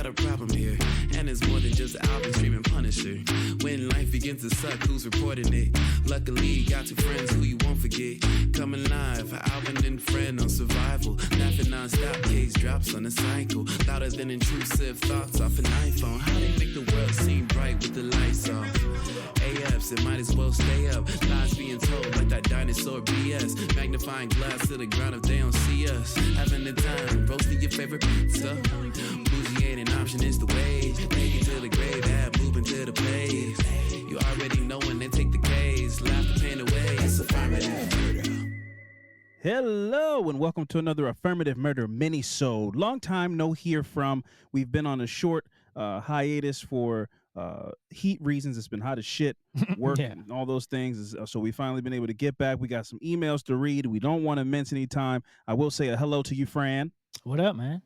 a problem here. And it's more than just Alvin streaming Punisher. When life begins to suck, who's reporting it? Luckily, you got two friends who you won't forget. Coming live, Alvin and friend on survival. Laughing non-stop, case drops on a cycle. Louder than intrusive thoughts off an iPhone. How they make the world seem bright with the lights off? AFs, it might as well stay up. Lies being told like that dinosaur BS. Magnifying glass to the ground if they don't see us. Having the time, roasting your favorite pizza. Bougie ain't an option, it's the way. Take it to the grave, add moving to the place. You already know when they take the case. Laugh the pain away, it's affirmative murder. Hello and welcome to another Affirmative Murder mini-sode. Long time no hear from. We've been on a short hiatus for heat reasons. It's been hot as shit, work and all those things. So we finally been able to get back. We got some emails to read. We don't want to mince any time. I will say a hello to you, Fran. What up, man?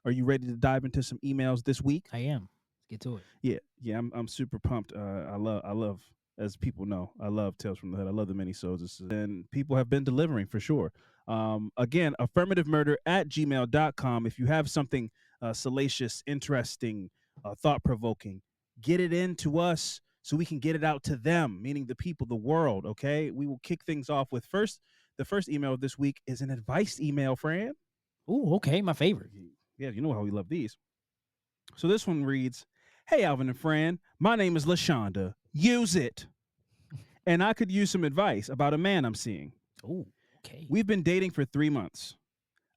Are you ready to dive into some emails this week? I am. Let's get to it. Yeah. I'm super pumped. I love. As people know, I love Tales from the Hood. I love the mini-sodes. And people have been delivering for sure. Again, affirmativemurder@gmail.com. If you have something salacious, interesting, thought-provoking, get it in to us so we can get it out to them, meaning the people, the world, okay? We will kick things off with the first email of this week is an advice email, Fran. Ooh, okay, my favorite. Yeah, you know how we love these. So this one reads, "Hey, Alvin and Fran, my name is LaShonda. Use it. And I could use some advice about a man I'm seeing. Ooh, okay. We've been dating for 3 months.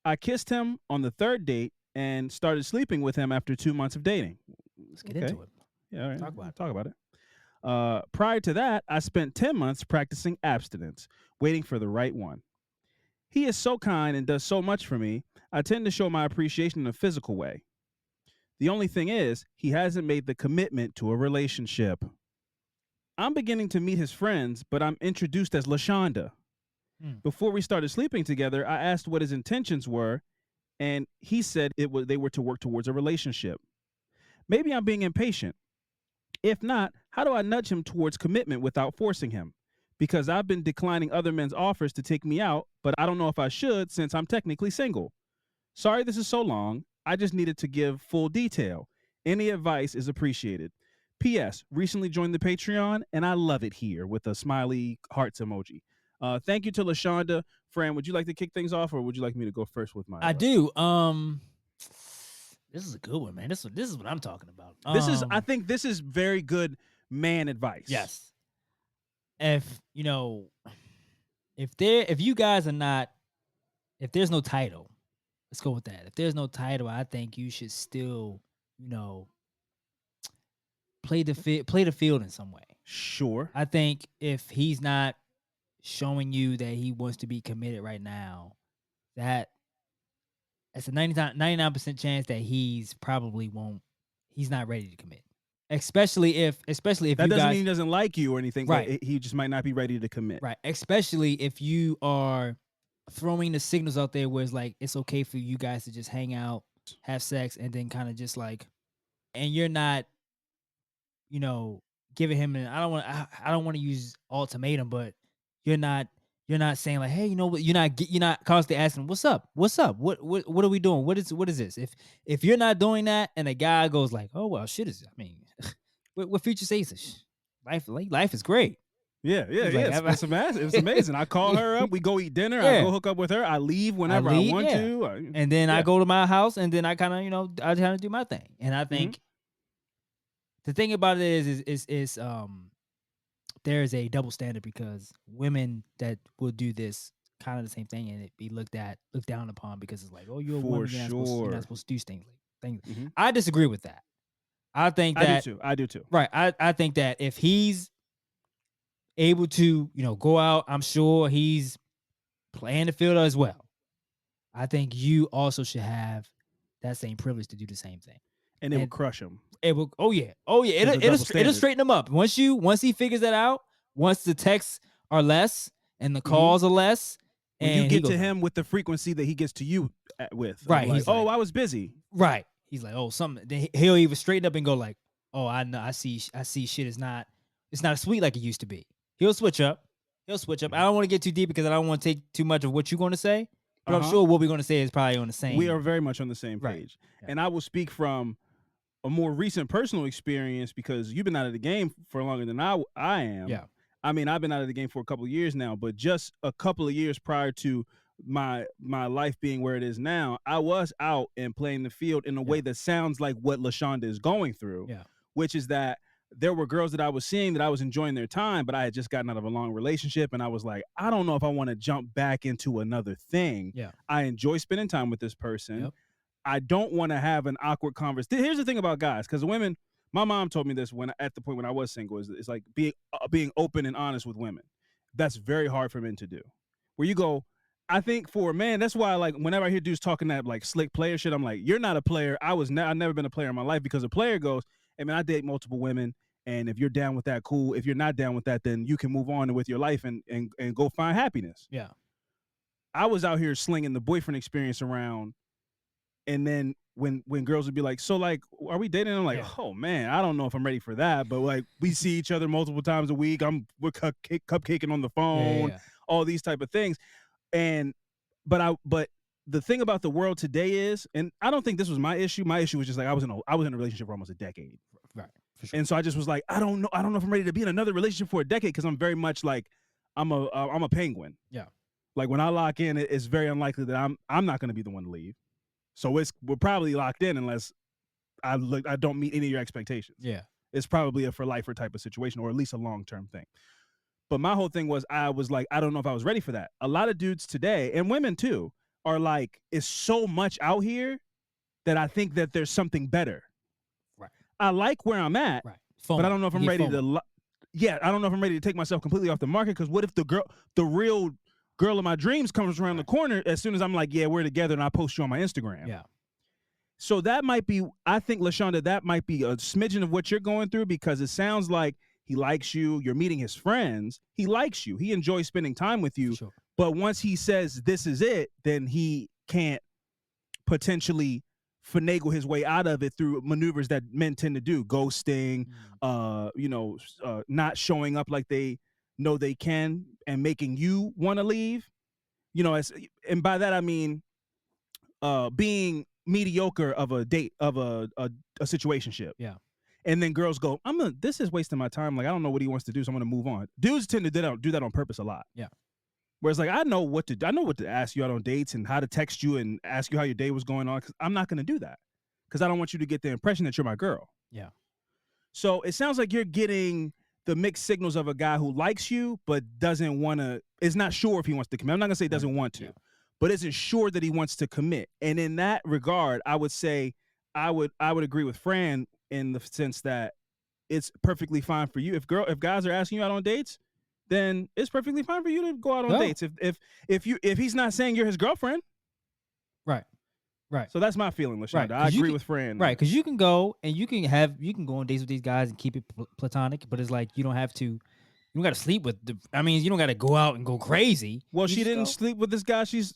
I kissed him on the third date and started sleeping with him after 2 months of dating." Let's get into it. Yeah, all right. Talk about it. Prior to that, I spent 10 months practicing abstinence, waiting for the right one. He is so kind and does so much for me. I tend to show my appreciation in a physical way. The only thing is, he hasn't made the commitment to a relationship. I'm beginning to meet his friends, but I'm introduced as LaShonda. Before we started sleeping together, I asked what his intentions were, and he said they were to work towards a relationship. Maybe I'm being impatient. If not, how do I nudge him towards commitment without forcing him? Because I've been declining other men's offers to take me out, but I don't know if I should since I'm technically single. Sorry this is so long. I just needed to give full detail. Any advice is appreciated. P.S. Recently joined the Patreon, and I love it here, with a smiley hearts emoji. Thank you to LaShonda. Fran, would you like to kick things off, or would you like me to go first with mine? I do. This is a good one, man. This is what I'm talking about. I think this is very good man advice. Yes. If you guys are not, if there's no title, let's go with that. If there's no title, I think you should still, play the field in some way. Sure. I think if he's not showing you that he wants to be committed right now, that's a 99% chance that he's not ready to commit. Especially if that doesn't mean he doesn't like you or anything, right? But he just might not be ready to commit. Right. Especially if you are throwing the signals out there where it's like it's okay for you guys to just hang out, have sex, and then kind of just like, and you're not, giving him an I don't want to use ultimatum, but you're not saying like, hey, you're not constantly asking what's up, what are we doing, what is this? If you're not doing that, and a guy goes like, oh well, shit is, I mean, what Future says is life is great. Yeah. It's amazing. I call her up, we go eat dinner, I go hook up with her, I leave whenever I want to, and then I go to my house, and then I kind of I kind of do my thing, and I think. The thing about it is there is a double standard, because women that will do this kind of the same thing and it be looked down upon, because it's like, oh, you're a woman, you're not supposed to do things. Mm-hmm. I disagree with that. I think that I do too. Right. I think that if he's able to, go out, I'm sure he's playing the field as well. I think you also should have that same privilege to do the same thing. And it will crush him. It will. Oh yeah. It'll straighten him up. Once he figures that out. Once the texts are less and the calls are less, when you get to him with the frequency that he gets to you with, right? Like, oh, I was busy. Right. He's like, oh, something. Then he'll even straighten up and go like, oh, I know. I see. Shit is not. It's not sweet like it used to be. He'll switch up. I don't want to get too deep because I don't want to take too much of what you're going to say. But I'm sure what we're going to say is probably on the same. We are very much on the same page. Yeah. And I will speak from a more recent personal experience, because you've been out of the game for longer than I am. Yeah. I mean, I've been out of the game for a couple of years now, but just a couple of years prior to my life being where it is now, I was out and playing the field in a way that sounds like what LaShonda is going through, which is that there were girls that I was seeing that I was enjoying their time, but I had just gotten out of a long relationship, and I was like, I don't know if I want to jump back into another thing. Yeah. I enjoy spending time with this person. Yep. I don't want to have an awkward conversation. Here's the thing about guys, because women, my mom told me this at the point when I was single, is it's like being open and honest with women. That's very hard for men to do. Where you go, I think for a man, that's why like whenever I hear dudes talking that like slick player shit, I'm like, you're not a player. I've never been a player in my life, because a player goes, hey man, I date multiple women, and if you're down with that, cool. If you're not down with that, then you can move on with your life and go find happiness. Yeah. I was out here slinging the boyfriend experience around. And then when girls would be like, so like, are we dating? I'm like, oh man, I don't know if I'm ready for that. But like, we see each other multiple times a week. We're cupcaking on the phone, all these type of things. But the thing about the world today is, and I don't think this was my issue. My issue was just like I was in a relationship for almost a decade. Right. For sure. And so I just was like, I don't know if I'm ready to be in another relationship for a decade, because I'm very much like I'm a penguin. Yeah. Like when I lock in, it's very unlikely that I'm not going to be the one to leave. So we're probably locked in unless I don't meet any of your expectations. Yeah. It's probably a for lifer type of situation, or at least a long-term thing. But my whole thing was, I was like, I don't know if I was ready for that. A lot of dudes today, and women too, are like, it's so much out here that I think that there's something better. Right. I like where I'm at, right. But I don't know if I'm ready to. I don't know if I'm ready to take myself completely off the market, because what if the real girl of my dreams comes around the corner as soon as I'm like, yeah, we're together, and I post you on my Instagram. Yeah. So that might be, I think, LaShonda, that might be a smidgen of what you're going through, because it sounds like he likes you. You're meeting his friends. He likes you. He enjoys spending time with you. Sure. But once he says this is it, then he can't potentially finagle his way out of it through maneuvers that men tend to do, ghosting, not showing up like they know they can, and making you want to leave. And by that I mean being mediocre of a date, of a situationship. Yeah. And then girls go, this is wasting my time. Like, I don't know what he wants to do, so I'm gonna move on. Dudes tend to do that on purpose a lot. Yeah. Whereas like I know what to ask you out on dates and how to text you and ask you how your day was going on, because I'm not gonna do that, because I don't want you to get the impression that you're my girl. Yeah. So it sounds like you're getting the mixed signals of a guy who likes you but is not sure if he wants to commit. I'm not gonna say doesn't want to, but isn't sure that he wants to commit. And in that regard, I would say I would agree with Fran in the sense that it's perfectly fine for you. If guys are asking you out on dates, then it's perfectly fine for you to go out on dates. If he's not saying you're his girlfriend. Right. Right. So that's my feeling, LaShonda. Right. I agree with Fran. Right, because you can go and you can go on dates with these guys and keep it platonic, but it's like you don't have to. You don't got to sleep with you don't got to go out and go crazy. Well, she didn't sleep with this guy she's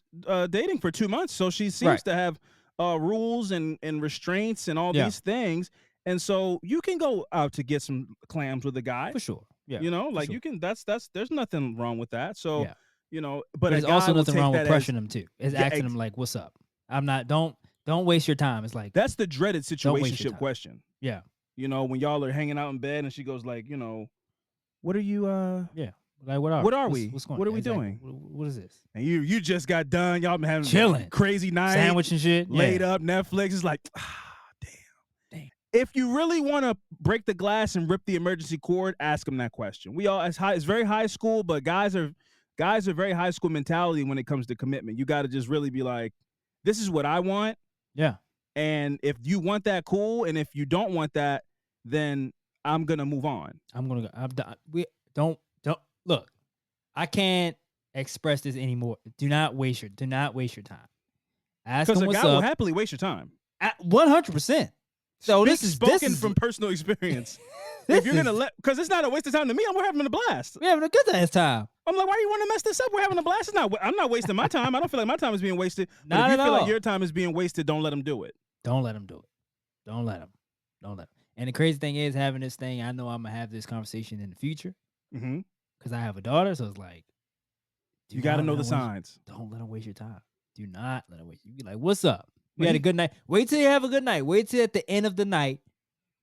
dating for 2 months, so she seems to have rules and restraints and all these things. And so you can go out to get some clams with a guy. For sure. Yeah. You can, there's nothing wrong with that. So, but there's also nothing wrong with pressuring them too. It's asking them like, what's up? I'm not, don't waste your time. It's like, that's the dreaded situationship question. Yeah. When y'all are hanging out in bed and she goes like, what are you, like, what are we? What's going on? What are we doing? What is this? And you just got done. Y'all been having chilling, crazy night, sandwich and shit, laid up, Netflix. It's like, damn. If you really want to break the glass and rip the emergency cord, ask them that question. It's very high school, but guys are very high school mentality when it comes to commitment. You got to just really be like, this is what I want. Yeah. And if you want that, cool. And if you don't want that, then I'm gonna move on. Don't look. I can't express this anymore. Do not waste your time. Ask them what's up. Because a guy will happily waste your time. 100%. So this is from personal experience. If you're gonna because it's not a waste of time to me. We're having a blast. We're having a good ass time. I'm like, why do you want to mess this up? We're having a blast. I'm not wasting my time. I don't feel like my time is being wasted. Not but if you you feel all. like your time is being wasted, don't let them do it. Don't let them do it. Don't let them. And the crazy thing is, having this thing, I know I'm gonna have this conversation in the future. Mm-hmm. Because I have a daughter, so it's like, you got to know the signs. Don't let them waste your time. Do not let them waste. You be like, what's up? We had a good night. Wait till you have a good night. Wait till at the end of the night,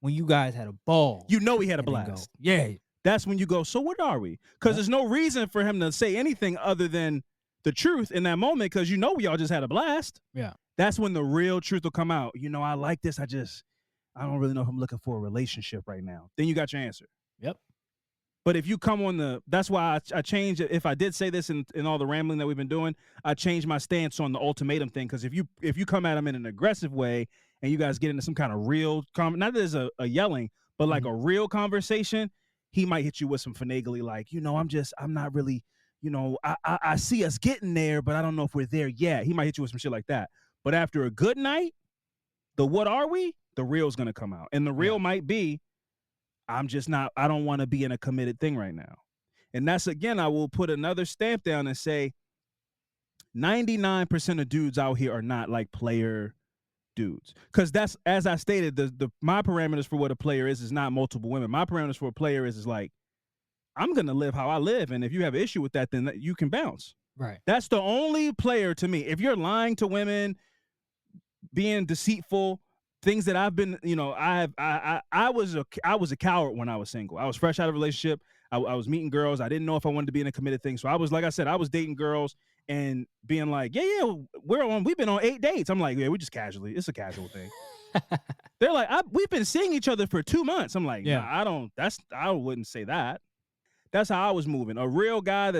when you guys had a ball. You know he had a and then blast. go, yeah. That's when you go, so what are we? Because there's no reason for him to say anything other than the truth in that moment, because you know we all just had a blast. Yeah. That's when the real truth will come out. You know, I like this. I don't really know if I'm looking for a relationship right now. Then you got your answer. Yep. But if you come on that's why I changed it. If I did say this in all the rambling that we've been doing, I changed my stance on the ultimatum thing. Because if you come at him in an aggressive way and you guys get into some kind of real, not that there's a yelling, but like a real conversation, he might hit you with some finagly, like, you know, I'm not really, you know, I see us getting there, but I don't know if we're there yet. He might hit you with some shit like that. But after a good night, what are we? The real's going to come out. And the real might be, I don't want to be in a committed thing right now. And that's, again, I will put another stamp down and say 99% of dudes out here are not like player dudes. Because that's, as I stated, my parameters for what a player is not multiple women. My parameters for a player is like, I'm going to live how I live. And if you have an issue with that, then you can bounce. Right. That's the only player to me. If you're lying to women, being deceitful, things that I've been, you know, I was a coward when I was single. I was fresh out of a relationship. I was meeting girls. I didn't know if I wanted to be in a committed thing. So I was, like I said, I was dating girls and being like, yeah, we've been on 8 dates. I'm like, yeah, we just casually. It's a casual thing. They're like, we've been seeing each other for 2 months. I'm like, yeah, nah, I wouldn't say that. That's how I was moving. A real guy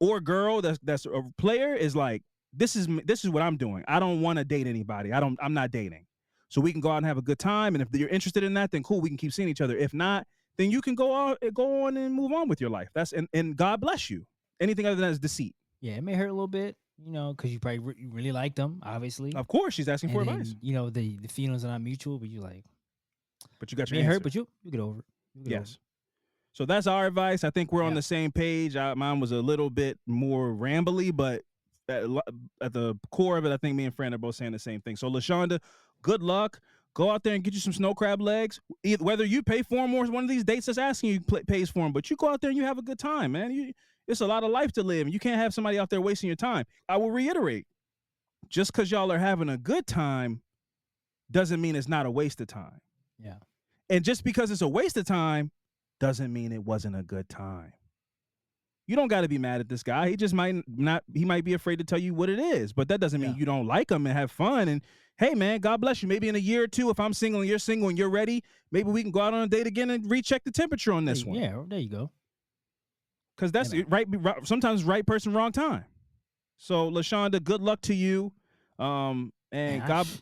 or girl that's a player is like, this is what I'm doing. I don't want to date anybody. I'm not dating. So we can go out and have a good time. And if you're interested in that, then cool, we can keep seeing each other. If not, then you can go on and move on with your life. And God bless you. Anything other than that is deceit. Yeah, it may hurt a little bit, you know, because you probably you really like them, obviously. Of course, she's asking for advice. You know, the feelings are not mutual, but you got your answer. answer. But you get over it. Yes. So that's our advice. I think we're on the same page. Mine was a little bit more rambly, but at the core of it, I think me and Fran are both saying the same thing. So LaShonda, good luck. Go out there and get you some snow crab legs. Whether you pay for them or one of these dates that's asking you pays for them, but you go out there and you have a good time, man. It's a lot of life to live, and you can't have somebody out there wasting your time. I will reiterate, just because y'all are having a good time doesn't mean it's not a waste of time. Yeah. And just because it's a waste of time doesn't mean it wasn't a good time. You don't got to be mad at this guy. He just might be afraid to tell you what it is, but that doesn't mean you don't like him and have fun. And hey, man, God bless you. Maybe in a year or two, if I'm single and you're single and you're ready, maybe we can go out on a date again and recheck the temperature on this one. Yeah, there you go. Because that's right. Sometimes right person, wrong time. So LaShonda, good luck to you. And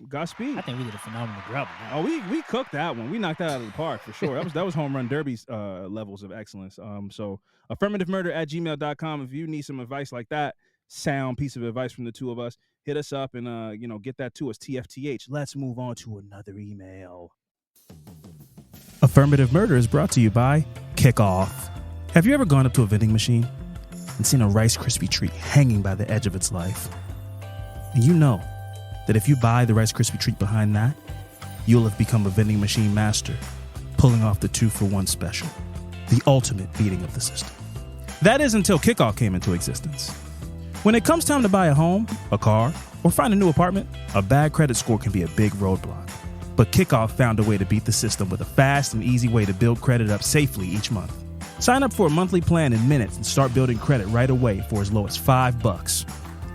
Godspeed. I think we did a phenomenal job. Oh, we cooked that one. We knocked that out of the park for sure. That was home run derby's levels of excellence. So affirmativemurder@gmail.com. If you need some advice like that, sound piece of advice from the two of us, hit us up and get that to us. TFTH. Let's move on to another email. Affirmative Murder is brought to you by Kickoff. Have you ever gone up to a vending machine and seen a Rice Krispie treat hanging by the edge of its life? And you know that if you buy the Rice Krispie treat behind that, you'll have become a vending machine master, pulling off the 2-for-1 special, the ultimate beating of the system. That is until Kickoff came into existence. When it comes time to buy a home, a car, or find a new apartment, a bad credit score can be a big roadblock. But Kickoff found a way to beat the system with a fast and easy way to build credit up safely each month. Sign up for a monthly plan in minutes and start building credit right away for as low as $5.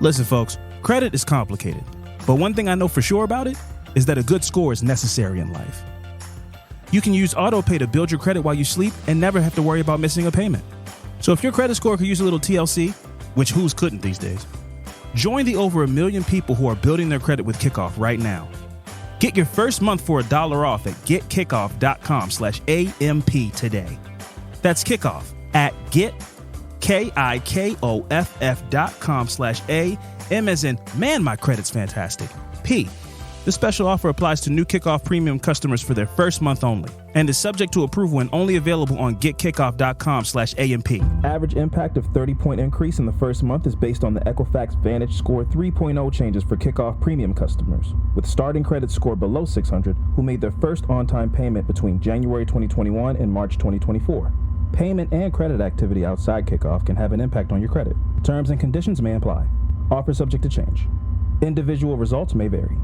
Listen, folks, credit is complicated. But one thing I know for sure about it is that a good score is necessary in life. You can use AutoPay to build your credit while you sleep and never have to worry about missing a payment. So if your credit score could use a little TLC, which who's couldn't these days, join the over 1 million people who are building their credit with Kickoff right now. Get your first month for $1 off at getkickoff.com/AMP today. That's Kickoff at getkickoff.com/AM as in, man, my credit's fantastic. P. The special offer applies to new Kickoff Premium customers for their first month only and is subject to approval and only available on getkickoff.com/AMP. Average impact of 30-point increase in the first month is based on the Equifax Vantage Score 3.0 changes for Kickoff Premium customers with starting credit score below 600 who made their first on-time payment between January 2021 and March 2024. Payment and credit activity outside Kickoff can have an impact on your credit. Terms and conditions may apply. Offer subject to change. Individual results may vary.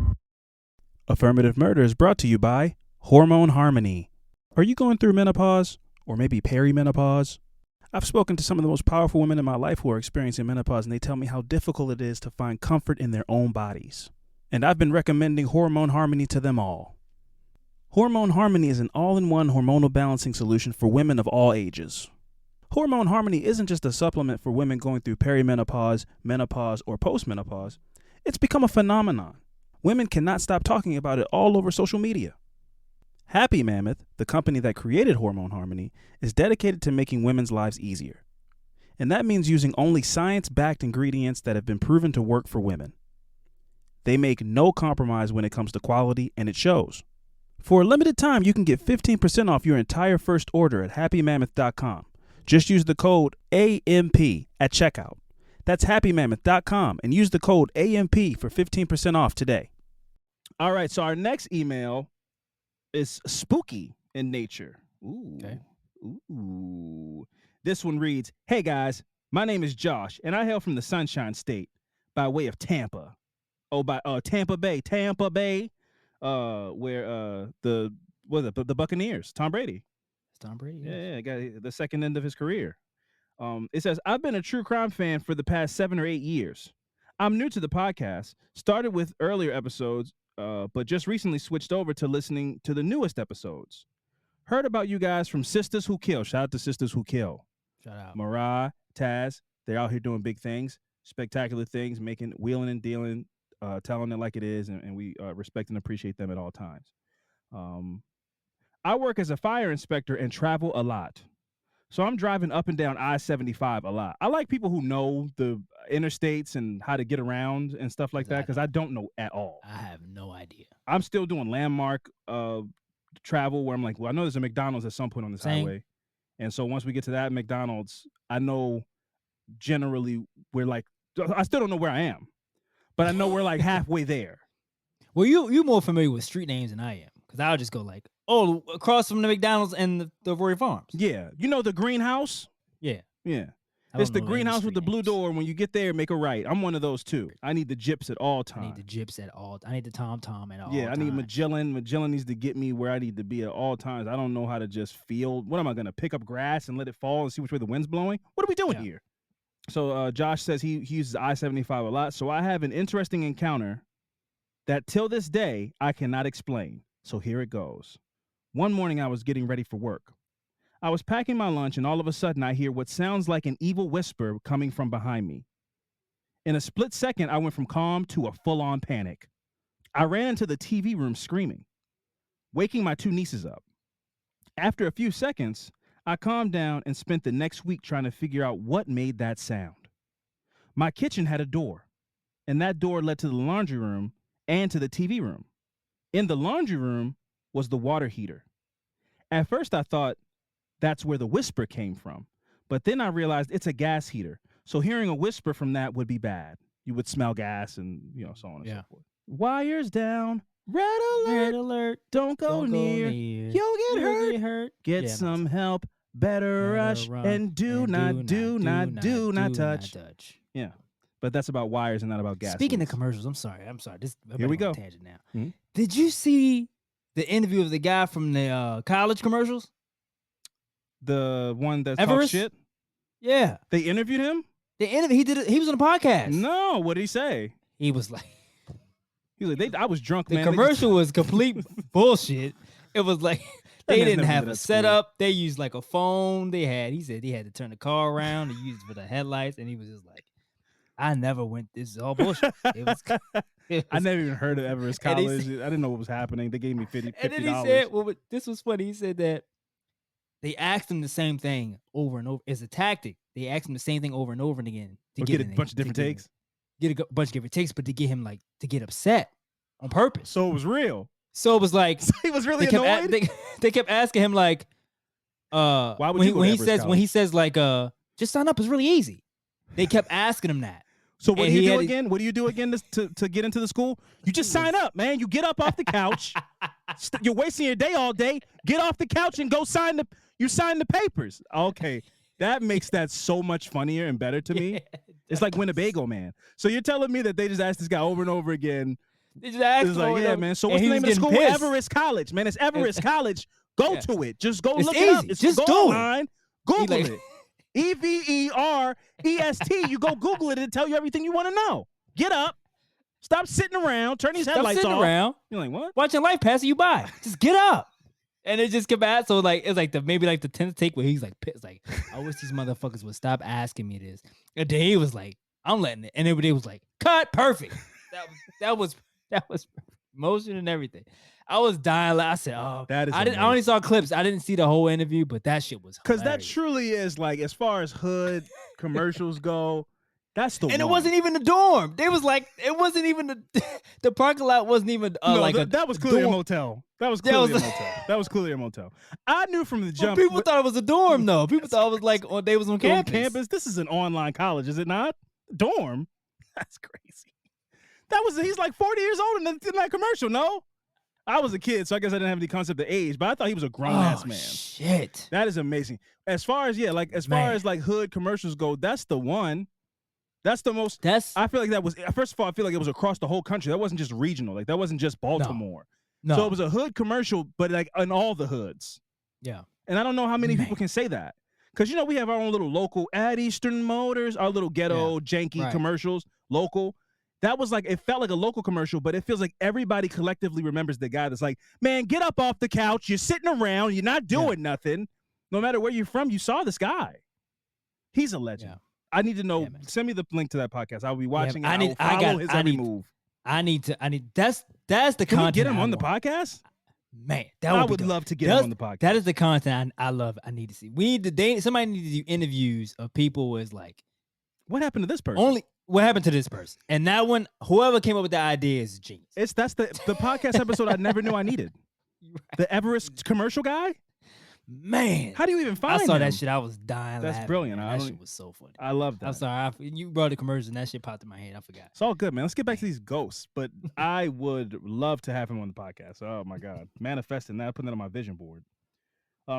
Affirmative Murder is brought to you by Hormone Harmony. Are you going through menopause or maybe perimenopause? I've spoken to some of the most powerful women in my life who are experiencing menopause, and they tell me how difficult it is to find comfort in their own bodies. And I've been recommending Hormone Harmony to them all. Hormone Harmony is an all-in-one hormonal balancing solution for women of all ages. Hormone Harmony isn't just a supplement for women going through perimenopause, menopause, or postmenopause. It's become a phenomenon. Women cannot stop talking about it all over social media. Happy Mammoth, the company that created Hormone Harmony, is dedicated to making women's lives easier. And that means using only science-backed ingredients that have been proven to work for women. They make no compromise when it comes to quality, and it shows. For a limited time, you can get 15% off your entire first order at happymammoth.com. Just use the code AMP at checkout. That's happymammoth.com and use the code AMP for 15% off today. All right, so our next email is spooky in nature. Ooh. Okay. Ooh. This one reads, "Hey guys, my name is Josh, and I hail from the Sunshine State by way of Tampa. Tampa Bay, where the Buccaneers, Tom Brady. It's Tom Brady. Yeah, got the second end of his career. It says, I've been a true crime fan for the past 7 or 8 years. I'm new to the podcast, started with earlier episodes, but just recently switched over to listening to the newest episodes. Heard about you guys from Sisters Who Kill. Shout out to Sisters Who Kill. Shout out. Mariah, Taz, they're out here doing big things, spectacular things, wheeling and dealing, telling it like it is, and we respect and appreciate them at all times. I work as a fire inspector and travel a lot. So I'm driving up and down I-75 a lot. I like people who know the interstates and how to get around and stuff like that, because I don't know at all. I have no idea. I'm still doing landmark travel where I'm like, well, I know there's a McDonald's at some point on this highway. And so once we get to that McDonald's, I know generally we're like, I still don't know where I am, but I know we're like halfway there. Well, you're more familiar with street names than I am, because I'll just go like, oh, across from the McDonald's and the Roy Farms. Yeah. You know the greenhouse? Yeah. Yeah. It's the greenhouse with the blue door. When you get there, make a right. I'm one of those too. I need the gyps at all times. I need the gyps at all. I need the Tom at all times. Yeah, I need Magellan. Magellan needs to get me where I need to be at all times. I don't know how to just feel. What am I going to pick up grass and let it fall and see which way the wind's blowing? What are we doing here? So Josh says he uses I-75 a lot. So I have an interesting encounter that till this day I cannot explain. So here it goes. One morning I was getting ready for work. I was packing my lunch, and all of a sudden I hear what sounds like an evil whisper coming from behind me. In a split second, I went from calm to a full-on panic. I ran into the TV room screaming, waking my 2 nieces up. After a few seconds, I calmed down and spent the next week trying to figure out what made that sound. My kitchen had a door, and that door led to the laundry room and to the TV room. In the laundry room was the water heater. At first, I thought that's where the whisper came from, but then I realized it's a gas heater. So hearing a whisper from that would be bad. You would smell gas and, so on and so forth. Wires down. Red alert. Red alert. Don't go near. You'll get hurt. Get some help. Better rush. And do not touch. Yeah. But that's about wires and not about gas. Speaking of commercials, I'm sorry. Here we go. Tangent now. Mm-hmm. Did you see the interview of the guy from the college commercials? The one that Everest? talks shit? Yeah. They interviewed him? He was on a podcast. No, what did he say? He was like, I was drunk, man. The commercial was complete bullshit. It was like they didn't have a setup. They used like a phone. He said he had to turn the car around to use it for the headlights, and he was just like, I never went. This is all bullshit. I never even heard of Everest College. I didn't know what was happening. They gave me $50. And then he said, well, this was funny. He said that they asked him the same thing over and over. It's a tactic. They asked him the same thing over and over again to get a bunch of different takes. Get a bunch of different takes, but to get him to get upset on purpose. So it was real. So it was like he was really annoyed. They kept asking him like, why would you when he says like just sign up, it's really easy. They kept asking him that. So what do you do again? What do you do again to get into the school? You just sign up, man. You get up off the couch. You're wasting your day all day. Get off the couch and go sign the papers. Okay. That makes that so much funnier and better to me. It's like Winnebago Man. So you're telling me that they just asked this guy over and over again. They just asked him like, yeah, man. So what's the name of the school? Pissed. Everest College, man. It's Everest College. Go to it. Just go It's look it up. easy. It's Just go do it. online. Google like- it. EVEREST. You go Google it and tell you everything you want to know. Get up. Stop sitting around. Turn these Stop headlights sitting off. around You're like, what? watching life passing you by. Just get up. And it just come back. So like it's like the 10th take where he's like pissed. Like, I wish these motherfuckers would stop asking me this. And then he was like, I'm letting it. And everybody was like, cut, perfect. That was motion and everything. I was dying. I said, oh, That is I only saw clips. I didn't see the whole interview, but that shit was because that hilarious. truly is like, as far as hood commercials go, that's the one. And it wasn't even a dorm. They was like, it wasn't even the parking lot wasn't even that was clearly dorm. a motel. That was clearly a motel. That was clearly a motel. I knew from the jump. People thought it was a dorm though. People thought it was like they was on campus. This is an online college, is it not? Dorm. That's crazy. He's like 40 years old in that commercial. No, I was a kid, so I guess I didn't have any concept of age, but I thought he was a grown ass man. Shit, that is amazing. As far as far as like hood commercials go, that's the one. That's the most. I feel like that was. First of all, I feel like it was across the whole country. That wasn't just regional. Like that wasn't just Baltimore. No. So it was a hood commercial, but like in all the hoods. Yeah. And I don't know how many people can say that. Because, we have our own little local at Eastern Motors, our little ghetto, janky commercials, local. That was like, it felt like a local commercial, but it feels like everybody collectively remembers the guy that's like, man, get up off the couch. You're sitting around. You're not doing nothing. No matter where you're from, you saw this guy. He's a legend. Yeah. I need to know. Send me the link to that podcast. I'll be watching it. I will follow his every move. That's the Can content. we get him on the podcast? Man, I would love to get him on the podcast. That is the content I love. I need to see. Somebody need to do interviews of people who is like, what happened to this person? What happened to this person? And that one, whoever came up with the idea is a genius. That's the podcast episode I never knew I needed. Right. The Everest commercial guy? Man, how do you even find I saw him? that shit. I was dying. That's laughing, brilliant. Man. That shit was so funny. I love that. I'm sorry. You brought the commercial and that shit popped in my head. I forgot. It's all good, man. Let's get back to these ghosts. But I would love to have him on the podcast. Oh my God, manifesting that, putting that on my vision board.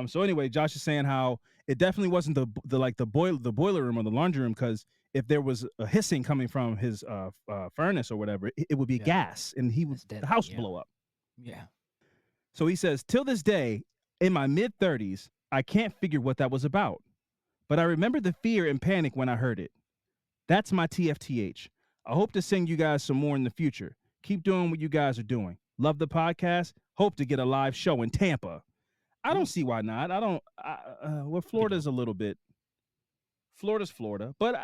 So anyway, Josh is saying how it definitely wasn't the boiler room or the laundry room, because if there was a hissing coming from his furnace or whatever, it would be gas, and the house would blow up. Yeah. So he says, till this day, in my mid-30s, I can't figure what that was about, but I remember the fear and panic when I heard it. That's my TFTH. I hope to sing you guys some more in the future. Keep doing what you guys are doing. Love the podcast. Hope to get a live show in Tampa. I don't see why not. Florida's a little bit. Florida's Florida, but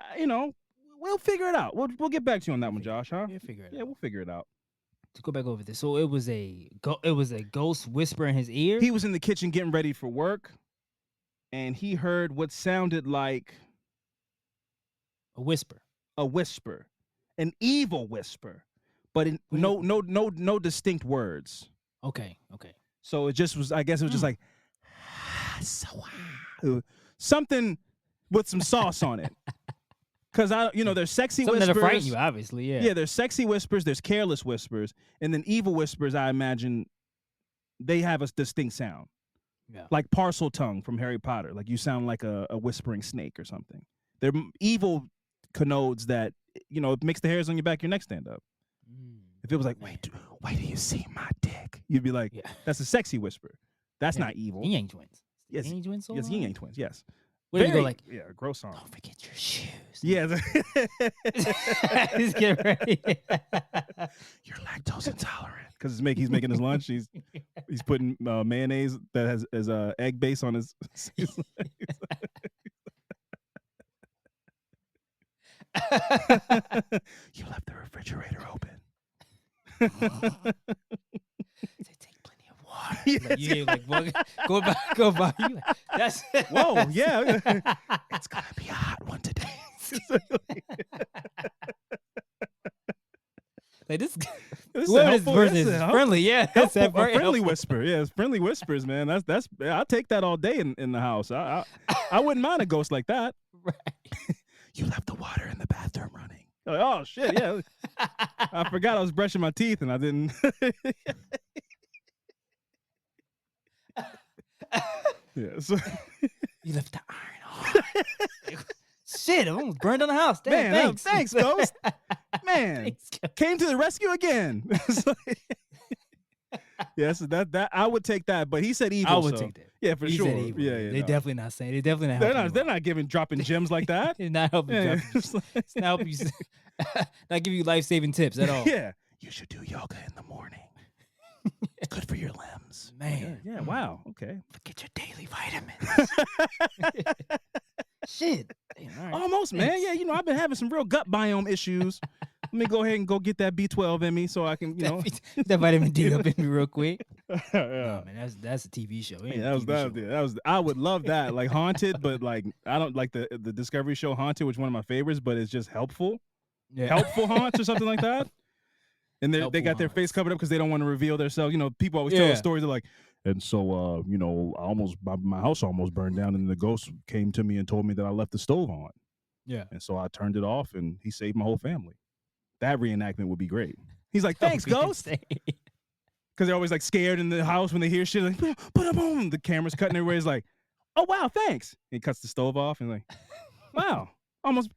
we'll figure it out. We'll get back to you on that one, Josh. Huh? We'll figure it out. Yeah, we'll figure it out. To go back over this, so it was a ghost whisper in his ear. He was in the kitchen getting ready for work, and he heard what sounded like a whisper, an evil whisper, but no distinct words. Okay. So it just was. I guess it was just like something with some sauce on it. Because there's sexy something whispers. Something to frighten you, obviously, yeah. Yeah, there's sexy whispers, there's careless whispers, and then evil whispers, I imagine, they have a distinct sound. Yeah. Like parcel tongue from Harry Potter. Like you sound like a whispering snake or something. They're evil connotes that, it makes the hairs on your back of your neck stand up. If it was like, wait do you see my dick? You'd be like, that's a sexy whisper. That's not evil. Yin Yang Twins. Yes, Yin Yang Twins. Yes, Yin Yang Twins. Yes. Where do you go like? Yeah, gross song. Don't forget your shoes. Yeah. He's getting ready. You're lactose intolerant because he's making his lunch. He's putting mayonnaise that has egg base on his. You left the refrigerator open. Take plenty of water. Yes. Go by. That's whoa, yeah. It's gonna be a hot one today. Like this person is friendly, yeah. That's a friendly whisper. Yeah, it's friendly whispers, man. That's I'll take that all day in the house. I wouldn't mind a ghost like that. Right. You left the water in the bathroom running. Like, oh shit, yeah. I forgot I was brushing my teeth and I didn't. Yeah. So you left the iron on. Shit, I almost burned down the house. Damn, man, thanks, ghost. Man, thanks, came to the rescue again. Yes, that I would take that, but he said evil. I would so, take that. Yeah, for He sure. said evil. Yeah, They no. definitely not saying. They definitely not They're helping not. you They're out. not giving dropping gems like that. They're not helping Yeah, you. it's like- It's not helping you. Not give you life saving tips at all. Yeah, you should do yoga in the morning. It's good for your limbs. Man. Yeah. Wow. Okay. Get your daily vitamins. Shit. Damn, all right. Almost, man. Thanks. Yeah, I've been having some real gut biome issues. Let me go ahead and go get that B12 in me so I can, that vitamin D up in me real quick. yeah. No, man, that's a TV show. It ain't Yeah, a TV show. that was. I would love that, like Haunted, but like I don't like the Discovery show Haunted, which is one of my favorites, but it's just helpful, Yeah. helpful haunts or something like that. And they Helpful got their face haunts. covered up because they don't want to reveal themselves. People always tell Yeah. the stories. They're like, and so my house almost burned down, and the ghost came to me and told me that I left the stove on, Yeah. and so I turned it off, and he saved my whole family. That reenactment would be great. He's like, thanks, That would be ghost. insane. Because they're always like scared in the house when they hear shit. Like, boom, the camera's cutting everywhere. He's like, oh wow, thanks. And he cuts the stove off and like, wow,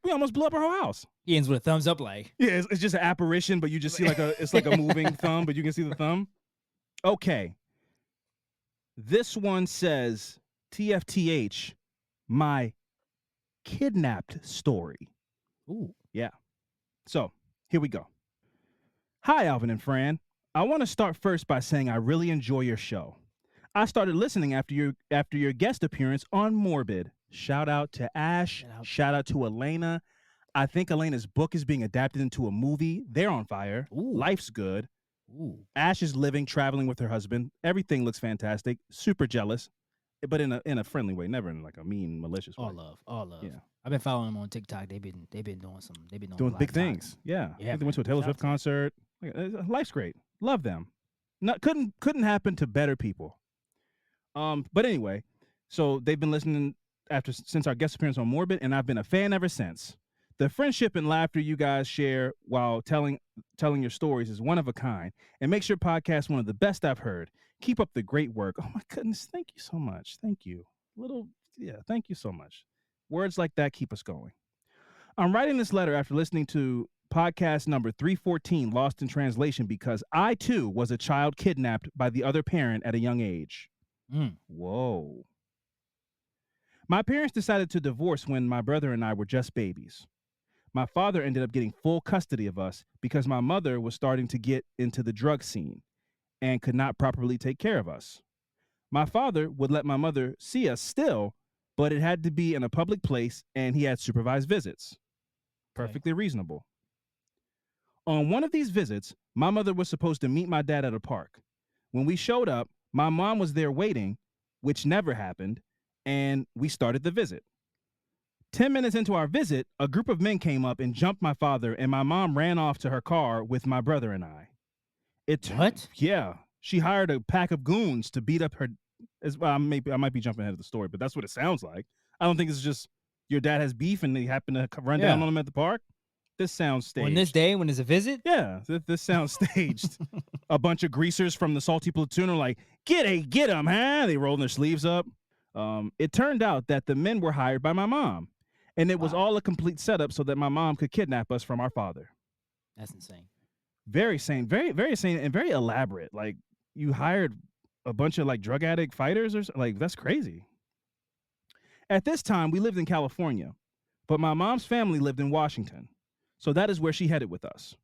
we almost blew up our whole house. He ends with a thumbs up, like. Yeah, it's just an apparition, but you just see it's like a moving thumb, but you can see the thumb. Okay. This one says TFTH, my kidnapped story. Ooh. Yeah. So here we go. Hi, Alvin and Fran. I want to start first by saying I really enjoy your show. I started listening after your guest appearance on Morbid. Shout out to Ash. Shout out to Elena. I think Elena's book is being adapted into a movie. They're on fire. Ooh. Life's good. Ooh. Ash is living, traveling with her husband. Everything looks fantastic. Super jealous, but in a friendly way, never in like a mean, malicious way. All love. Yeah. I've been following them on TikTok. They've been doing a Doing lot big of things. Yeah. Yeah, They went to a man. Taylor Shout out Swift to them. concert. Life's great. Love them. Couldn't happen to better people. But anyway, so they've been listening since our guest appearance on Morbid, and I've been a fan ever since. The friendship and laughter you guys share while telling your stories is one of a kind, and makes your podcast one of the best I've heard. Keep up the great work. Oh my goodness, thank you so much. Thank you. Thank you so much. Words like that keep us going. I'm writing this letter after listening to podcast number 314, Lost in Translation, because I too was a child kidnapped by the other parent at a young age. Mm. Whoa. My parents decided to divorce when my brother and I were just babies. My father ended up getting full custody of us because my mother was starting to get into the drug scene and could not properly take care of us. My father would let my mother see us still, but it had to be in a public place and he had supervised visits. Perfectly reasonable. On one of these visits, my mother was supposed to meet my dad at a park. When we showed up, my mom was there waiting, which never happened, and we started the visit. 10 minutes into our visit, a group of men came up and jumped my father, and my mom ran off to her car with my brother and I. What? Yeah. She hired a pack of goons to beat up her. I might be jumping ahead of the story, but that's what it sounds like. I don't think it's just your dad has beef and they happen to run down on him at the park. This sounds staged. On this day, when there's a visit? Yeah, this sounds staged. A bunch of greasers from the Salty Platoon are like, get him, huh? They roll their sleeves up. It turned out that the men were hired by my mom, and it was all a complete setup so that my mom could kidnap us from our father. That's insane. Very sane, very, very sane, and very elaborate. Like, you hired a bunch of like drug addict fighters or like, that's crazy. At this time, we lived in California, but my mom's family lived in Washington. So that is where she headed with us.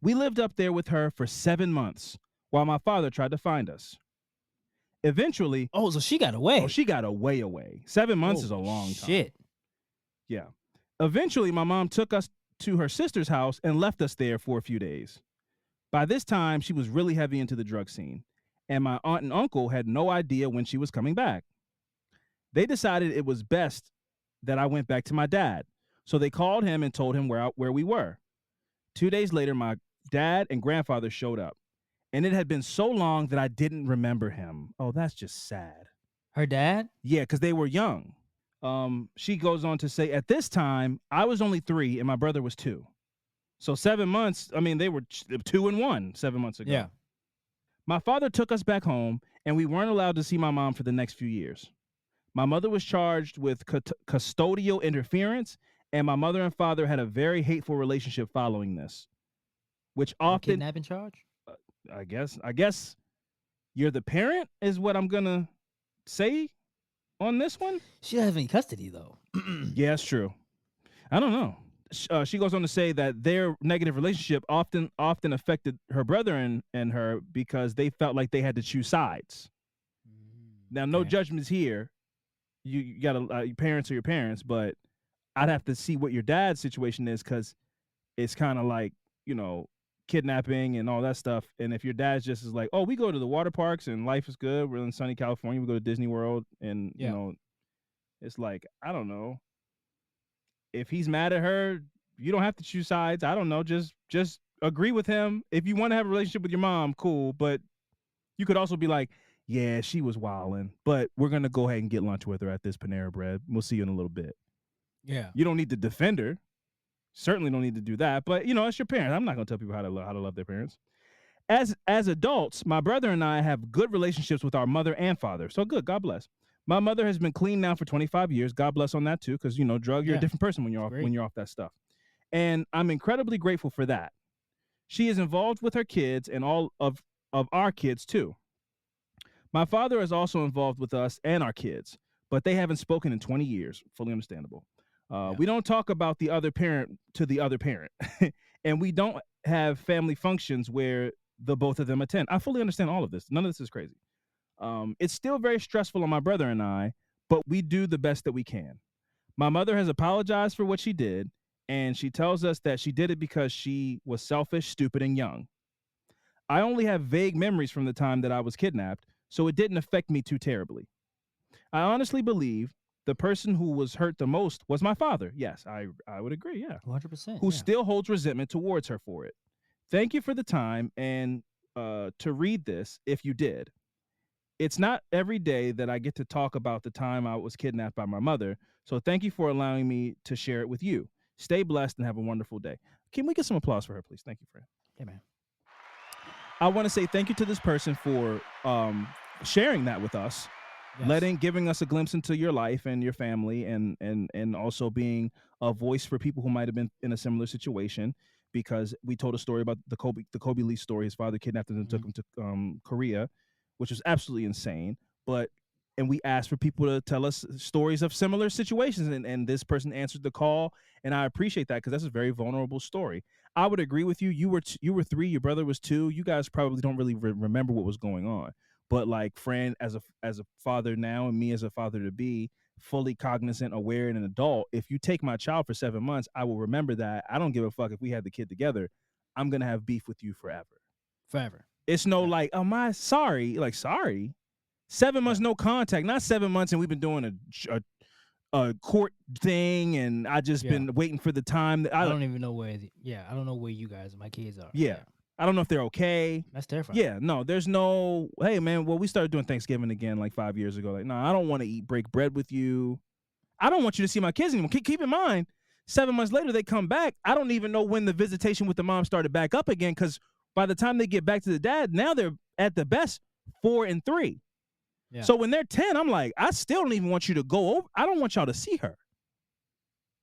We lived up there with her for 7 months while my father tried to find us. Eventually, so she got away. she got away. 7 months is a long time. Shit. Yeah. Eventually, my mom took us to her sister's house and left us there for a few days. By this time, she was really heavy into the drug scene, and my aunt and uncle had no idea when she was coming back. They decided it was best that I went back to my dad, so they called him and told him where we were. 2 days later, my dad and grandfather showed up, and it had been so long that I didn't remember him. Oh, that's just sad. Her dad? Yeah, because they were young. She goes on to say, at this time, I was only 3 and my brother was 2. So 7 months, I mean, they were 2 and 1 7 months ago. Yeah. My father took us back home, and we weren't allowed to see my mom for the next few years. My mother was charged with custodial interference, and my mother and father had a very hateful relationship following this, which often Kidnapping charge? I guess. you're the parent is what I'm gonna say on this one. She doesn't have any custody though. Yeah, that's true. I don't know. She goes on to say that their negative relationship often affected her brother and her because they felt like they had to choose sides. Now, no Okay. judgments here. You got to your parents are your parents, but I'd have to see what your dad's situation is because it's kind of like, kidnapping and all that stuff. And if your dad's just is like, oh, we go to the water parks and life is good. We're in sunny California. We go to Disney World and it's like, I don't know. If he's mad at her, you don't have to choose sides. I don't know. Just agree with him. If you want to have a relationship with your mom, cool. But you could also be like, yeah, she was wilding, but we're gonna go ahead and get lunch with her at this Panera Bread. We'll see you in a little bit. Yeah. You don't need to defend her. Certainly don't need to do that. But it's your parents. I'm not gonna tell people how to love their parents. As adults, my brother and I have good relationships with our mother and father. So good. God bless. My mother has been clean now for 25 years. God bless on that too, because drug, you're a different person when you're off that stuff. And I'm incredibly grateful for that. She is involved with her kids and all of our kids too. My father is also involved with us and our kids, but they haven't spoken in 20 years. Fully understandable. We don't talk about the other parent to the other parent, and we don't have family functions where the both of them attend. I fully understand all of this. None of this is crazy. It's still very stressful on my brother and I, but we do the best that we can. My mother has apologized for what she did, and she tells us that she did it because she was selfish, stupid, and young. I only have vague memories from the time that I was kidnapped, so it didn't affect me too terribly. I honestly believe the person who was hurt the most was my father. Yes, I would agree, yeah. 100%. Who still holds resentment towards her for it. Thank you for the time and to read this if you did. It's not every day that I get to talk about the time I was kidnapped by my mother, so thank you for allowing me to share it with you. Stay blessed and have a wonderful day. Can we get some applause for her, please? Thank you, friend. Yeah, man. I want to say thank you to this person for sharing that with us, giving us a glimpse into your life and your family, and also being a voice for people who might have been in a similar situation. Because we told a story about the Kobe Lee story. His father kidnapped him and took him to Korea, which was absolutely insane. And we asked for people to tell us stories of similar situations, and this person answered the call, and I appreciate that because that's a very vulnerable story. I would agree with you. You were 3, your brother was 2. You guys probably don't really remember what was going on. But like Fran, as a father now, and me as a father to be, fully cognizant, aware, and an adult, if you take my child for 7 months, I will remember that. I don't give a fuck if we had the kid together. I'm gonna have beef with you forever. Forever. It's no like, oh my, sorry, like sorry. 7 months, no contact. Not 7 months, and we've been doing a court thing, and I just been waiting for the time. That I don't even know where. I don't know where you guys, my kids are. Yeah. I don't know if they're okay. That's terrifying. Yeah, no, there's no. Hey, man. Well, we started doing Thanksgiving again like 5 years ago. Like, no, I don't want to break bread with you. I don't want you to see my kids anymore. Keep in mind, 7 months later they come back. I don't even know when the visitation with the mom started back up again, because by the time they get back to the dad, now they're at the best 4 and 3. Yeah. So when they're 10, I'm like, I still don't even want you to go over. I don't want y'all to see her.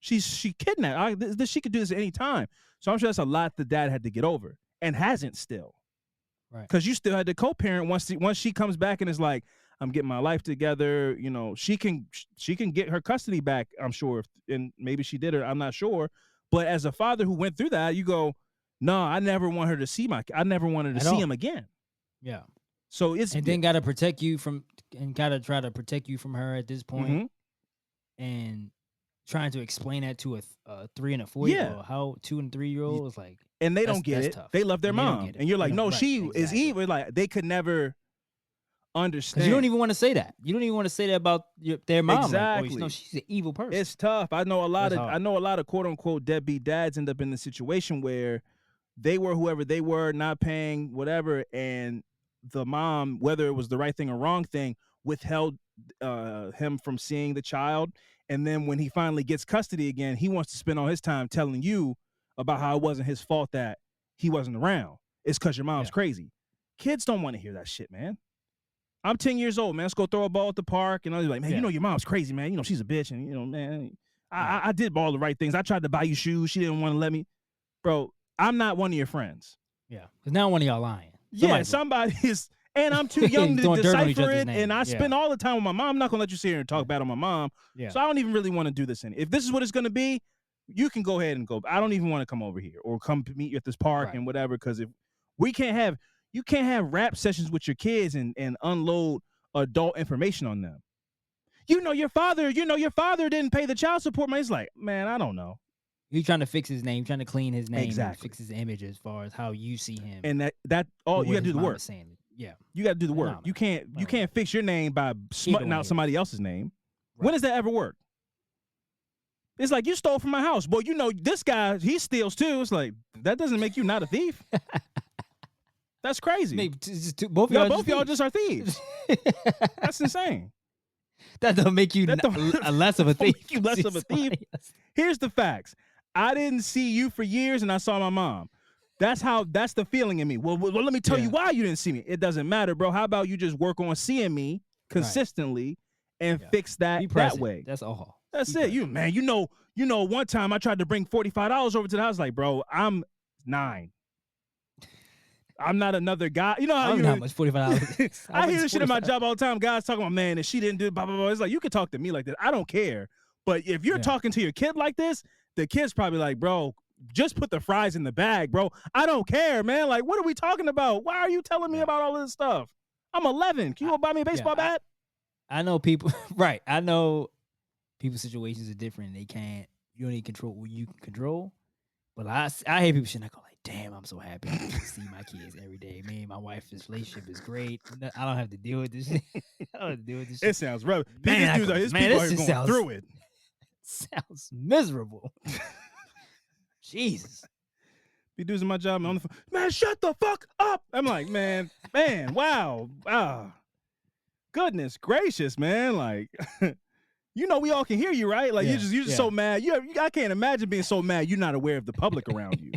She kidnapped. She could do this at any time. So I'm sure that's a lot the dad had to get over and hasn't still. Right. Because you still had to co-parent once she comes back and is like, I'm getting my life together. She can get her custody back, I'm sure. And maybe she did it. I'm not sure. But as a father who went through that, you go, no, I never want her to see I never wanted to see him again. Yeah. So then gotta protect you from, and gotta try to protect you from her at this point, and trying to explain that to a 3 and a 4-year-old, how 2 and 3-year-old is like, and they don't get it. Tough. They love their mom, and you're like, no, she is evil. Like they could never understand. You don't even want to say that. You don't even want to say that about their mom. Exactly. Like, no, she's an evil person. It's tough. I know a lot of quote unquote deadbeat dads end up in the situation where they were whoever they were, not paying whatever, and the mom, whether it was the right thing or wrong thing, withheld him from seeing the child. And then when he finally gets custody again, he wants to spend all his time telling you about how it wasn't his fault that he wasn't around. It's because your mom's crazy. Kids don't want to hear that shit, man. I'm 10 years old, man. Let's go throw a ball at the park. And I was like, man, your mom's crazy, man. She's a bitch. And, man, I did all the right things. I tried to buy you shoes. She didn't want to let me. Bro, I'm not one of your friends. Yeah. Because now one of y'all lying. Somebody is. And I'm too young to Throwing dirt on each decipher other's it. name. And I spend all the time with my mom. I'm not going to let you sit here and talk bad on my mom. Yeah. So I don't even really want to do this. If this is what it's going to be, you can go ahead and go. I don't even want to come over here or come meet you at this park and whatever. Because if we can't have, you can't have rap sessions with your kids and unload adult information on them. Your father didn't pay the child support money. It's like, man, I don't know. You're trying to fix his name, trying to clean his name, exactly. fix his image as far as how you see him. And that all you got to do the work. Yeah, you got to do the work. You can't fix your name by smutting out somebody else's name. Right. When does that ever work? It's like, you stole from my house. Boy, this guy, he steals too. It's like, that doesn't make you not a thief. That's crazy. Both of y'all just are thieves. That's insane. That don't make you less of a thief. Make you less of a thief. Here's the facts. I didn't see you for years, and I saw my mom. That's the feeling in me. Well, let me tell you why you didn't see me. It doesn't matter, bro. How about you just work on seeing me consistently and fix that way? That's all. That's it. One time I tried to bring $45 over to the house. Like, bro, I'm 9. I'm not another guy. You know how how much $45. I hear this shit in my job all the time. Guys talking about, man, and she didn't do blah blah blah. It's like, you can talk to me like that. I don't care. But if you're talking to your kid like this, the kid's probably like, bro, just put the fries in the bag, bro. I don't care, man. Like, what are we talking about? Why are you telling me about all this stuff? I'm 11. Can you go buy me a baseball bat? I know people. Right. I know people's situations are different. You don't need control what you can control. But I hear people saying, I go like, damn, I'm so happy I get to see my kids every day. Me and my wife's relationship is great. I don't have to deal with this shit. I don't have to deal with this shit. It sounds rough. Man, his people are going through it. Sounds miserable. Jesus. Be dudes in my job on the phone. Man, shut the fuck up. I'm like, man, wow. Goodness gracious, man. Like, we all can hear you, right? Like, you're just so mad. I can't imagine being so mad you're not aware of the public around you.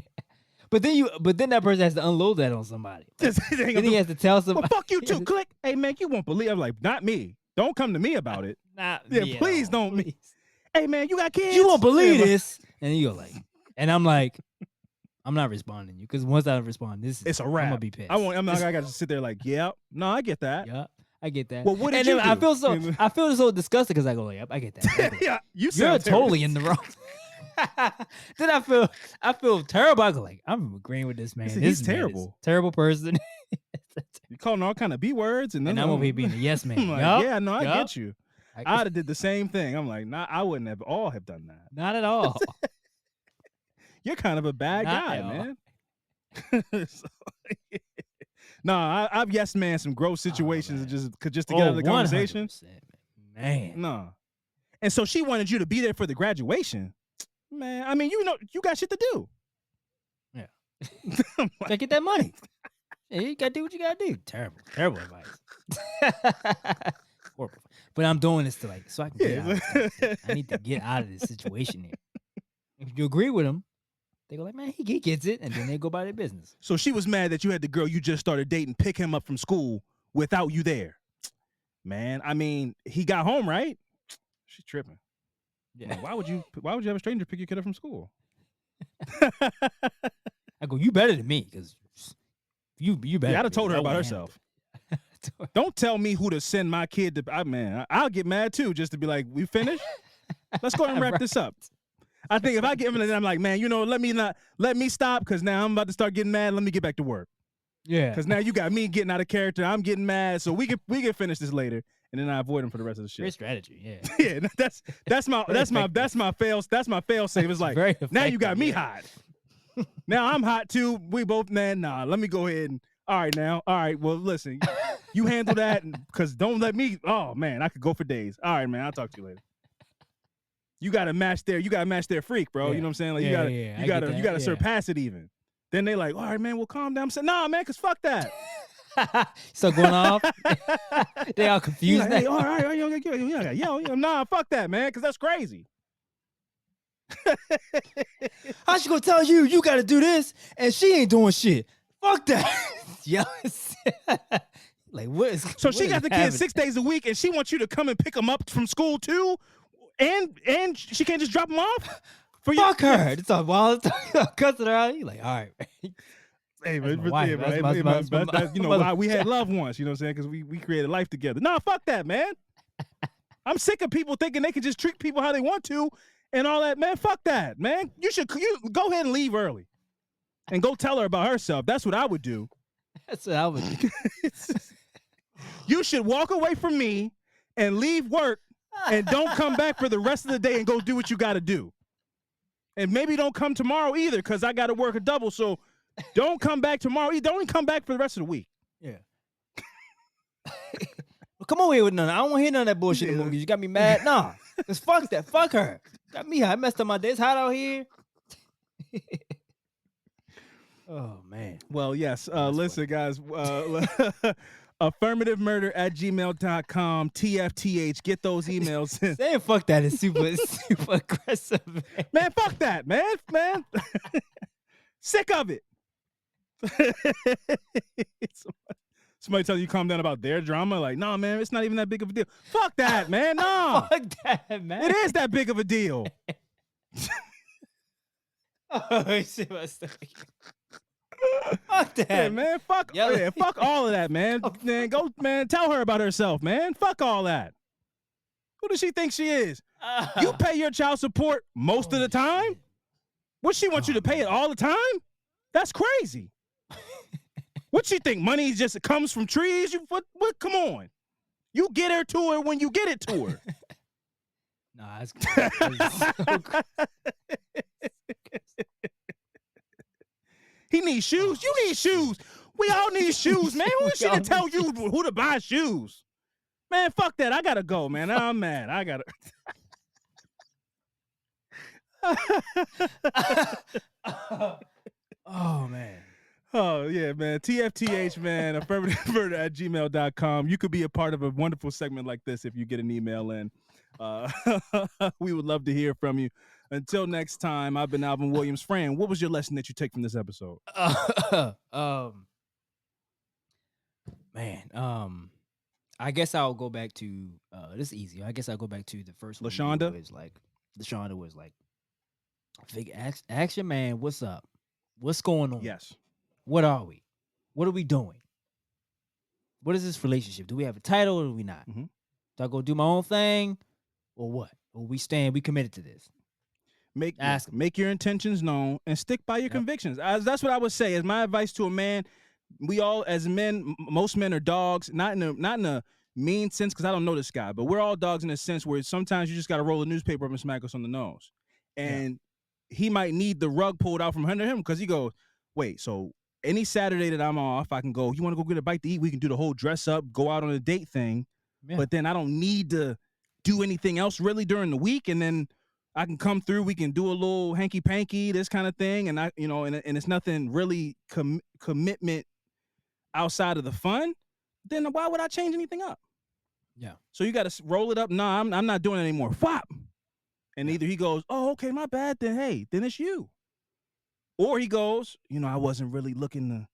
But then that person has to unload that on somebody. Like, then he has to tell somebody. Well, fuck you too. Click. Hey, man, you won't believe. I'm like, not me. Don't come to me about it. Please don't. Please. Hey, man, you got kids. You won't believe this. And you're like, and I'm like, I'm not responding to you, because once I respond, it's a wrap. I'm gonna be pissed. I got to sit there like, yeah, no, I get that. Yeah, I get that. Well, what did you do? I feel so disgusted because I go, yep, I get that. Yeah, you're totally in the wrong. Then I feel terrible. I go like, I'm agreeing with this man. He's terrible. Terrible person. You calling all kind of B words, and I'm over here being a yes man. Like, yeah, no, I get you. I'd have did the same thing. I'm like, nah, I wouldn't have done that. Not at all. You're kind of a bad guy, man. I've yes man some gross situations just to get out of the conversation. Man. No. And so she wanted you to be there for the graduation. Man, I mean, you got shit to do. Yeah. Gotta get that money. Yeah, you gotta do what you gotta do. Terrible advice. Horrible. But I'm doing this so I can get out of this. I need to get out of this situation here. If you agree with him, they go like, man, he gets it, and then they go about their business. So she was mad that you had the girl you just started dating pick him up from school without you there. Man, I mean, he got home, right? She's tripping. Yeah. Like, why would you have a stranger pick your kid up from school? I go, you better than me, because you better. Yeah, I'd have told her about herself. Don't tell me who to send my kid to. I'll get mad too, just to be like, we finished? Let's go ahead and wrap this up. I think if I get him, then I'm like, man, let me stop, because now I'm about to start getting mad. Let me get back to work. Yeah. Because now you got me getting out of character. I'm getting mad, so we can finish this later, and then I avoid him for the rest of the shit. Great strategy, yeah. Yeah, that's my fail safe. It's like, now you got me hot. Now I'm hot too. We both, man. Nah, let me go ahead and. All right. Well, listen, you handle that, because don't let me. Oh man, I could go for days. All right, man. I'll talk to you later. You gotta match their freak, bro. Yeah. You know what I'm saying? Like, you gotta surpass it even. Then they like, all right, man, well, calm down. I'm saying, nah, man, because fuck that. So going off, they all confused. Like, hey, all right, yo, nah, fuck that, man, because that's crazy. How's she gonna tell you got to do this and she ain't doing shit? Fuck that. Yo, like what is? So she got the kids 6 days a week, and she wants you to come and pick them up from school too, and she can't just drop them off. Fuck her. It's a while cussing her out. You like, all right. Hey, That's man, my wife. yeah, That's right, my- hey, that's my- that's, you know, mother- we had loved ones, you know what I'm saying? Because we created life together. Nah, fuck that, man. I'm sick of people thinking they can just treat people how they want to and all that, man. Fuck that, man. You go ahead and leave early and go tell her about herself. That's what I would do. That's what I would do. You should walk away from me and leave work and don't come back for the rest of the day and go do what you got to do. And maybe don't come tomorrow either because I got to work a double. So don't come back tomorrow either. Don't even come back for the rest of the week. Yeah. Well, come on here with none. I don't want to hear none of that bullshit Yeah. no more because you got me mad. Nah. Cause fuck that. Fuck her. Got me hot. I messed up my day. It's hot out here. Oh man. Well, yes. Listen, guys. AffirmativeMurder@gmail.com. TFTH. Get those emails in. Saying fuck that is super aggressive. Man, fuck that, man. Sick of it. Somebody tell you calm down about their drama. Like, no, man, it's not even that big of a deal. Fuck that, man. No. Fuck that, man. It is that big of a deal. Oh shit, my stomach. Fuck that, Yeah, man. Fuck, Yellow. yeah, fuck all of that, man. Man, go, man. Tell her about herself, man. Fuck all that. Who does she think she is? You pay your child support most of the time? What she want you to pay it all the time? That's crazy. What she think? Money just comes from trees? You what? Come on. You get her to her when you get it to her. Nah, that's so crazy. He needs shoes. You need shoes. We all need shoes, man. Who is she to tell you who to buy shoes? Man, fuck that. I gotta go, man. I'm mad. I gotta. Oh man. Oh, yeah, man. TFTH, man. AffirmativeMurder@gmail.com. You could be a part of a wonderful segment like this if you get an email in. We would love to hear from you. Until next time, I've been Alvin Williams. Fran, what was your lesson that you take from this episode? I guess I'll go back to this is easy. I guess I'll go back to the first one. LaShonda? LaShonda was like, ask your man, what's up? What's going on? Yes. What are we? What are we doing? What is this relationship? Do we have a title or do we not? Mhm. Do I go do my own thing or what? Or we committed to this? Ask him. Make your intentions known and stick by your convictions. That's what I would say. As my advice to a man, we all, as men, most men are dogs, not in a mean sense, because I don't know this guy, but we're all dogs in a sense where sometimes you just got to roll a newspaper up and smack us on the nose. And he might need the rug pulled out from under him because he goes, wait, so any Saturday that I'm off, I can go, you want to go get a bite to eat? We can do the whole dress up, go out on a date thing. Yeah. But then I don't need to do anything else really during the week. And then I can come through, we can do a little hanky panky, this kind of thing. And and it's nothing really commitment outside of the fun. Then why would I change anything up? Yeah. So you got to roll it up. Nah, I'm not doing it anymore. Flop. And either he goes, oh, okay, my bad. Then, hey, then it's you. Or he goes, I wasn't really looking to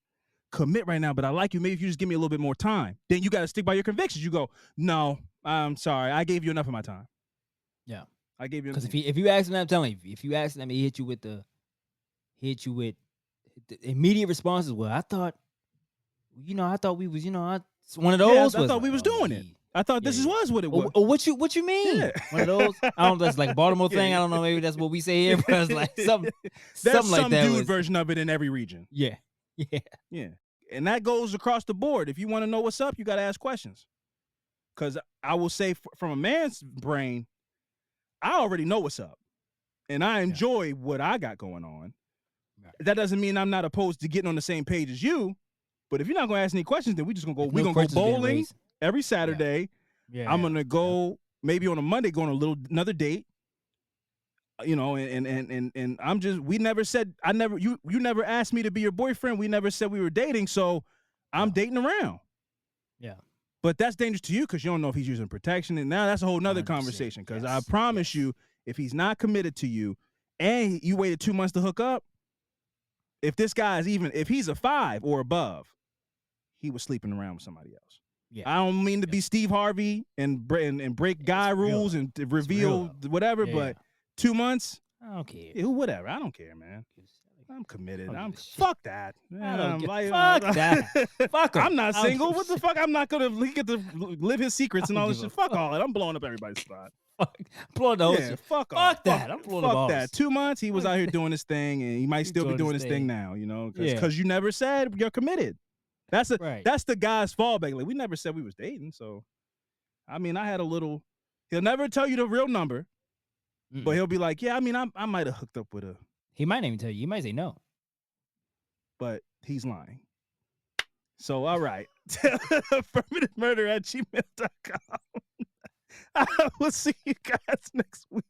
commit right now, but I like you. Maybe if you just give me a little bit more time. Then you got to stick by your convictions. You go, no, I'm sorry. I gave you enough of my time. Yeah. I gave you Because if you ask him, I'm telling you, if you ask him, he hit you with the immediate responses. Well, I thought we was, it's one of those. I thought we was doing it. I thought this was what it was. Oh, what you mean? Yeah. One of those? I don't know. That's like a Baltimore thing. Yeah. I don't know. Maybe that's what we say here, but it's like something There's like some that. dude version of it in every region. Yeah. Yeah. And that goes across the board. If you want to know what's up, you got to ask questions. Because I will say from a man's brain, I already know what's up. And I enjoy what I got going on. Right. That doesn't mean I'm not opposed to getting on the same page as you. But if you're not going to ask any questions, then we're just going to go. We're going to go bowling every Saturday. Yeah. I'm going to go maybe on a Monday, go on another date. And we never said, you never asked me to be your boyfriend. We never said we were dating. So I'm dating around. Yeah. But that's dangerous to you because you don't know if he's using protection. And now that's a whole nother conversation. Because I promise you, if he's not committed to you and you waited 2 months to hook up, if this guy if he's a 5 or above, he was sleeping around with somebody else. Yeah. I don't mean to be Steve Harvey and break guy rules and reveal whatever, but 2 months, I don't care. Whatever. I don't care, man. I'm committed. I don't I'm give a shit. fuck that. I don't I'm give- like, fuck that. Fuck 'em. I'm not I don't single. give a What the shit. fuck? I'm not gonna get to live his secrets and I all don't this give shit. a Fuck fuck. all that. I'm blowing up everybody's spot. Fuck. Blowing the whole Yeah, shit. fuck all. Fuck that. I'm blowing the fuck balls. that. 2 months, he was Fuck out here that. doing his thing, and he might He's still be doing doing his his thing thing. now. You know, Yeah. because you never said you're committed. That's Right. that's the guy's fallback. Like we never said we was dating. So, I mean, I had a little. He'll never tell you the real number, but he'll be like, yeah, I mean, I might have hooked up with a. He might not even tell you. He might say no. But he's lying. So, all right. affirmativemurder@gmail.com. I will see you guys next week.